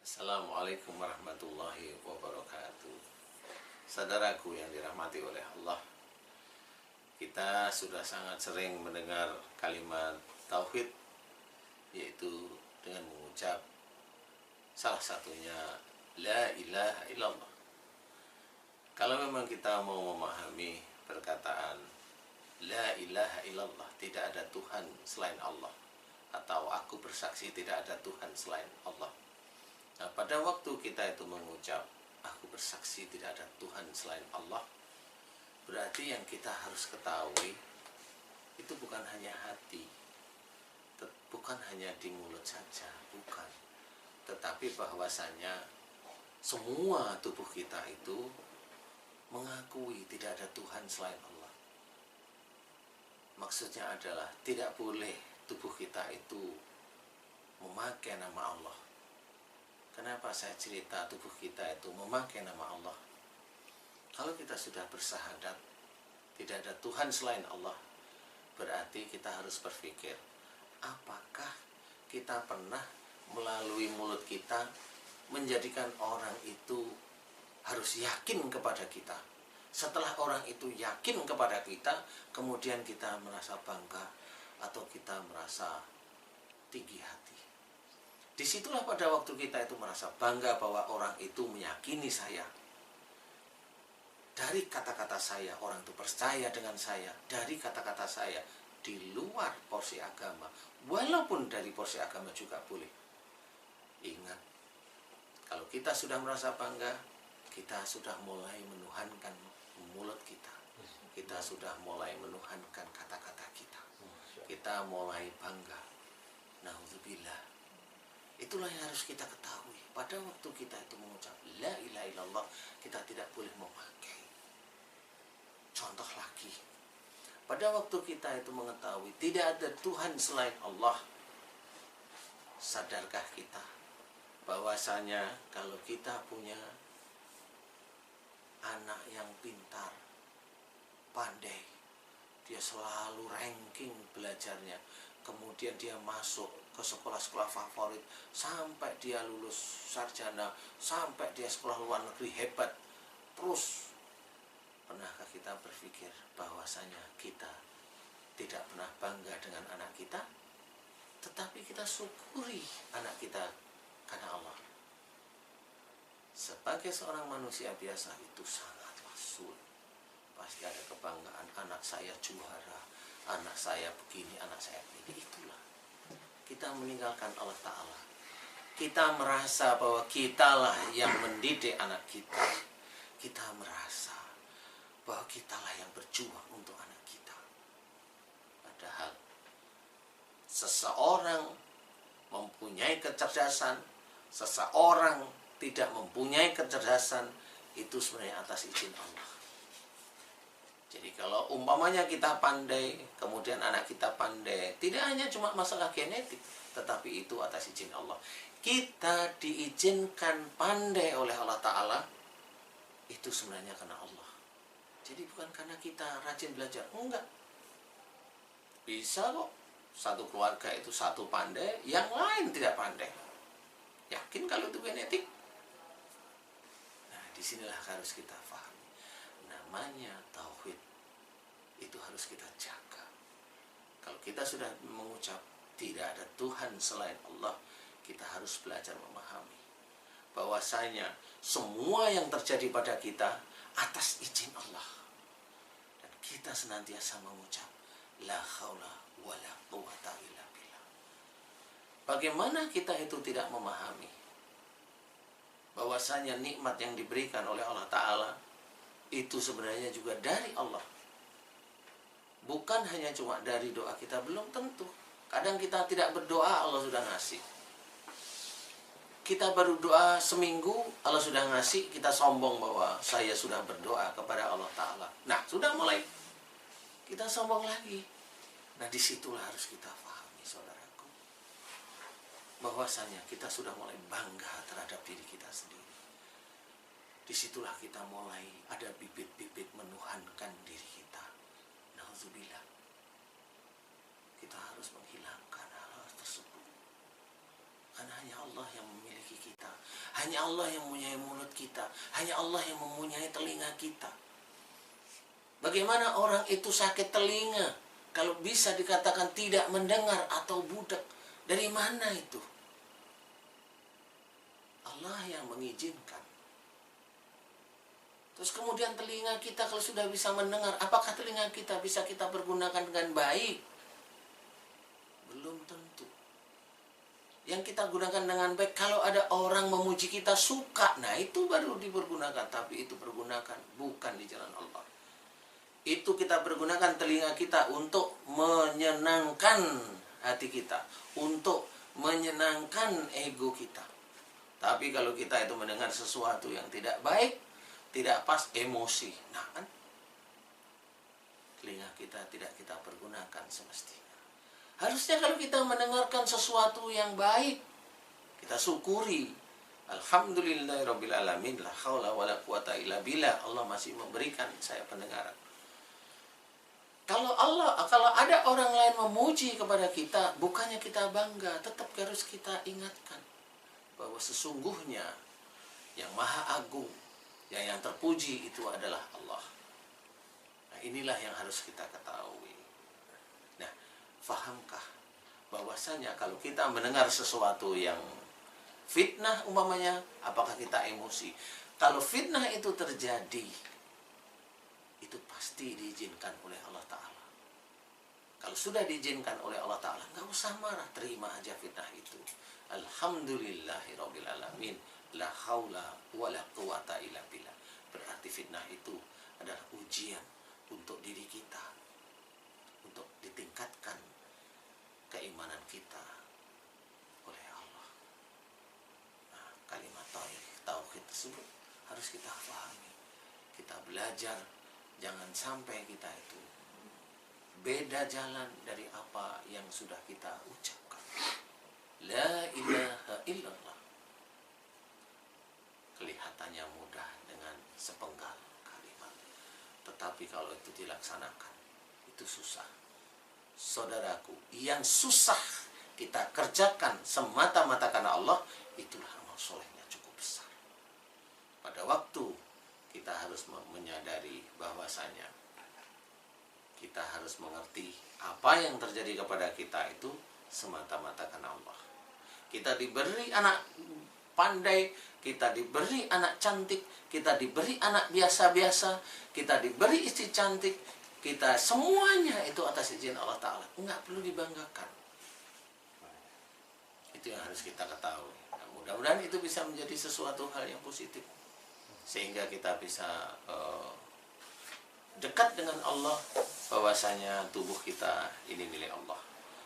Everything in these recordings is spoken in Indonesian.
Assalamualaikum warahmatullahi wabarakatuh. Saudaraku yang dirahmati oleh Allah, kita sudah sangat sering mendengar kalimat tauhid, yaitu dengan mengucap salah satunya la ilaha illallah. Kalau memang kita mau memahami perkataan la ilaha illallah, tidak ada Tuhan selain Allah, atau aku bersaksi tidak ada Tuhan selain Allah. Nah, pada waktu kita itu mengucap aku bersaksi tidak ada Tuhan selain Allah, berarti yang kita harus ketahui itu bukan hanya hati, bukan hanya di mulut saja, bukan, tetapi bahwasanya semua tubuh kita itu mengakui tidak ada Tuhan selain Allah. Maksudnya adalah tidak boleh tubuh kita itu memakai nama Allah. Kenapa saya cerita tubuh kita itu memakai nama Allah? Kalau kita sudah bersahadat tidak ada Tuhan selain Allah, berarti kita harus berpikir, apakah kita pernah melalui mulut kita menjadikan orang itu harus yakin kepada kita. Setelah orang itu yakin kepada kita, kemudian kita merasa bangga atau kita merasa tinggi hati. Disitulah pada waktu kita itu merasa bangga bahwa orang itu meyakini saya. Dari kata-kata saya, orang itu percaya dengan saya. Dari kata-kata saya, di luar porsi agama. Walaupun dari porsi agama juga boleh. Ingat, kalau kita sudah merasa bangga, kita sudah mulai menuhankan mulut kita. Kita sudah mulai menuhankan kata-kata kita. Kita mulai bangga. Na'udzubillah. Itulah yang harus kita ketahui. Pada waktu kita itu mengucap la ilaha illallah, kita tidak boleh memakai. Contoh lagi, pada waktu kita itu mengetahui tidak ada Tuhan selain Allah, sadarkah kita bahwasanya kalau kita punya anak yang pintar, pandai, dia selalu ranking belajarnya, kemudian dia masuk ke sekolah-sekolah favorit sampai dia lulus sarjana, sampai dia sekolah luar negeri hebat, terus pernahkah kita berpikir bahwasanya kita tidak pernah bangga dengan anak kita, tetapi kita syukuri anak kita karena Allah. Sebagai seorang manusia biasa itu sangatlah sulit. Pasti ada kebanggaan, anak saya juara, anak saya begini, anak saya begini. Itulah kita meninggalkan Allah Ta'ala. Kita merasa bahwa kitalah yang mendidik anak kita. Kita merasa bahwa kitalah yang berjuang untuk anak kita. Padahal seseorang mempunyai kecerdasan, seseorang tidak mempunyai kecerdasan, itu sebenarnya atas izin Allah. Jadi kalau umpamanya kita pandai, kemudian anak kita pandai, tidak hanya cuma masalah genetik, tetapi itu atas izin Allah. Kita diizinkan pandai oleh Allah Ta'ala, itu sebenarnya karena Allah. Jadi bukan karena kita rajin belajar, enggak. Bisa kok satu keluarga itu satu pandai, yang lain tidak pandai. Yakin kalau itu genetik? Nah, disinilah harus kita pahami. Namanya tauhid itu harus kita jaga. Kalau kita sudah mengucap tidak ada Tuhan selain Allah, kita harus belajar memahami bahwasanya semua yang terjadi pada kita atas izin Allah, dan kita senantiasa mengucap la haula wala quwata illa billah. Bagaimana kita itu tidak memahami bahwasanya nikmat yang diberikan oleh Allah Ta'ala itu sebenarnya juga dari Allah. Bukan hanya cuma dari doa kita, belum tentu. Kadang kita tidak berdoa, Allah sudah ngasih. Kita baru doa seminggu, Allah sudah ngasih, kita sombong bahwa saya sudah berdoa kepada Allah Ta'ala. Nah, sudah mulai kita sombong lagi. Nah, disitulah harus kita pahami, saudaraku, bahwasanya kita sudah mulai bangga terhadap diri kita sendiri. Disitulah kita mulai ada bibit-bibit menuhankan diri kita. Nauzubillah. Kita harus menghilangkan hal tersebut. Karena hanya Allah yang memiliki kita. Hanya Allah yang mempunyai mulut kita. Hanya Allah yang mempunyai telinga kita. Bagaimana orang itu sakit telinga kalau bisa dikatakan tidak mendengar atau budak? Dari mana itu? Allah yang mengizinkan. Terus kemudian telinga kita kalau sudah bisa mendengar, apakah telinga kita bisa kita pergunakan dengan baik? Belum tentu. Yang kita gunakan dengan baik, kalau ada orang memuji kita suka, nah itu baru dipergunakan. Tapi itu pergunakan bukan di jalan Allah. Itu kita pergunakan telinga kita untuk menyenangkan hati kita, untuk menyenangkan ego kita. Tapi kalau kita itu mendengar sesuatu yang tidak baik, tidak pas, emosi, nah kan telinga kita tidak kita pergunakan semestinya. Harusnya kalau kita mendengarkan sesuatu yang baik, kita syukuri. Alhamdulillahirabbil alamin, la haula wala quwata illa billah, Allah masih memberikan saya pendengaran. Kalau ada orang lain memuji kepada kita, bukannya kita bangga, tetap harus kita ingatkan bahwa sesungguhnya yang maha agung, yang terpuji itu adalah Allah. Nah, inilah yang harus kita ketahui. Nah, fahamkah bahwasanya kalau kita mendengar sesuatu yang fitnah umpamanya, apakah kita emosi? Kalau fitnah itu terjadi, itu pasti diizinkan oleh Allah Ta'ala. Kalau sudah diizinkan oleh Allah Ta'ala, nggak usah marah, terima aja fitnah itu. Alhamdulillahirabbil alamin, la haula wala quwata illa billah. Berarti fitnah itu adalah ujian untuk diri kita, untuk ditingkatkan keimanan kita oleh Allah. Nah, kalimat tauhid tersebut harus kita pahami. Kita belajar, jangan sampai kita itu beda jalan dari apa yang sudah kita ucapkan. La ilaha illallah. Kelihatannya mudah dengan sepenggal kalimat, tetapi kalau itu dilaksanakan, itu susah. Saudaraku, yang susah kita kerjakan semata-mata karena Allah, itulah amal solehnya cukup besar. Pada waktu kita harus menyadari bahwasanya kita harus mengerti apa yang terjadi kepada kita itu semata-mata karena Allah. Kita diberi anak pandai, kita diberi anak cantik, kita diberi anak biasa-biasa, kita diberi istri cantik, kita semuanya itu atas izin Allah Ta'ala. Enggak perlu dibanggakan. Itu yang harus kita ketahui. Nah, mudah-mudahan itu bisa menjadi sesuatu hal yang positif, sehingga kita bisa dekat dengan Allah, bahwasanya tubuh kita ini milik Allah.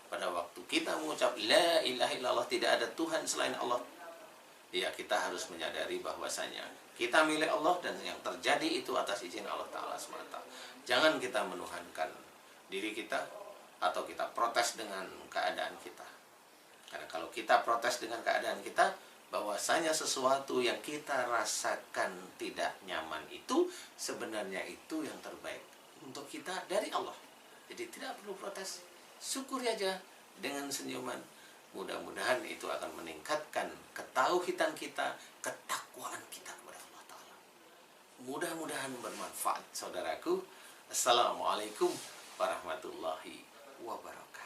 Pada waktu kita mengucap la ilaha illallah, tidak ada Tuhan selain Allah, ya kita harus menyadari bahwasanya kita milik Allah dan yang terjadi itu atas izin Allah Ta'ala semata. Jangan kita menuhankan diri kita atau kita protes dengan keadaan kita. Karena kalau kita protes dengan keadaan kita, bahwasanya sesuatu yang kita rasakan tidak nyaman itu sebenarnya itu yang terbaik untuk kita dari Allah. Jadi tidak perlu protes, syukuri aja dengan senyuman. Mudah-mudahan itu akan meningkatkan ketauhidan kita, ketakwaan kita kepada Allah Ta'ala. Mudah-mudahan bermanfaat, saudaraku. Assalamualaikum warahmatullahi wabarakatuh.